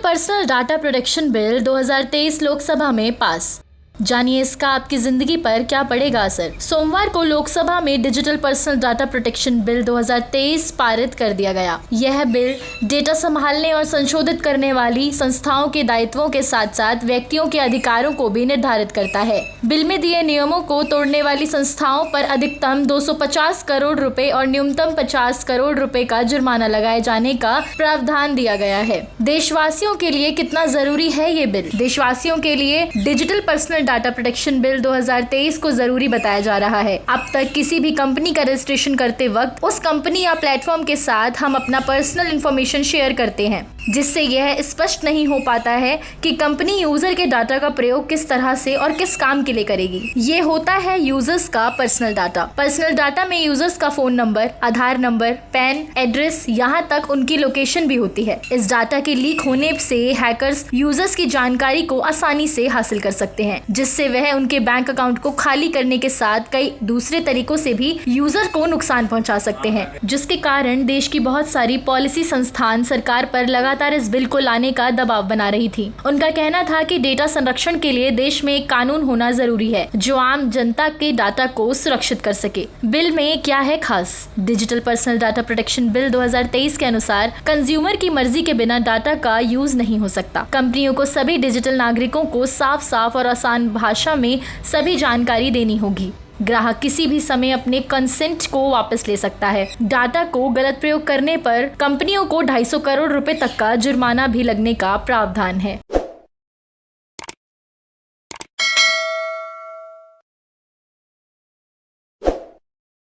Personal data protection bill 2023 Lok Sabha में पास। जानिए इसका आपकी जिंदगी पर क्या पड़ेगा असर। सोमवार को लोकसभा में digital personal data protection bill 2023 पारित कर दिया गया। यह बिल डेटा संभालने और संशोधित करने वाली संस्थाओं के दायित्वों के साथ साथ व्यक्तियों के अधिकारों को भी निर्धारित करता है। बिल में दिए नियमों को तोड़ने वाली संस्थाओं पर अधिकतम 250 करोड़ रुपए और न्यूनतम 50 करोड़ रुपए का जुर्माना लगाए जाने का प्रावधान दिया गया है। देशवासियों के लिए कितना जरूरी है ये बिल। देशवासियों के लिए digital personal data protection bill 2023 को जरूरी बताया जा रहा है। अब तक किसी भी कंपनी का रजिस्ट्रेशन करते वक्त उस कंपनी या प्लेटफॉर्म के साथ हम अपना पर्सनल इंफॉर्मेशन शेयर करते हैं, जिससे यह स्पष्ट नहीं हो पाता है कि कंपनी यूजर के डाटा का प्रयोग किस तरह से और किस काम के लिए करेगी। ये होता है यूजर्स का पर्सनल डाटा। पर्सनल डाटा में यूजर्स का फोन नंबर, आधार नंबर, पैन, एड्रेस, यहाँ तक उनकी लोकेशन भी होती है। इस डाटा के लीक होने से हैकर्स यूजर्स की जानकारी को आसानी से हासिल कर सकते हैं, जिससे वह उनके बैंक अकाउंट को खाली करने के साथ कई दूसरे तरीकों से भी यूजर को नुकसान पहुंचा सकते हैं, जिसके कारण देश की बहुत सारी पॉलिसी संस्थान सरकार पर लगातार इस बिल को लाने का दबाव बना रही थी। उनका कहना था कि डेटा संरक्षण के लिए देश में एक कानून होना जरूरी है जो आम जनता के डाटा को सुरक्षित कर सके। बिल में क्या है खास। Digital personal data protection bill 2023 के अनुसार कंज्यूमर की मर्जी के बिना डाटा का यूज नहीं हो सकता। कंपनियों को सभी डिजिटल नागरिकों को साफ साफ और आसान भाषा में सभी जानकारी देनी होगी। ग्राहक किसी भी समय अपने कंसेंट को वापस ले सकता है। डाटा को गलत प्रयोग करने पर कंपनियों को 250 करोड़ रुपए तक का जुर्माना भी लगने का प्रावधान है।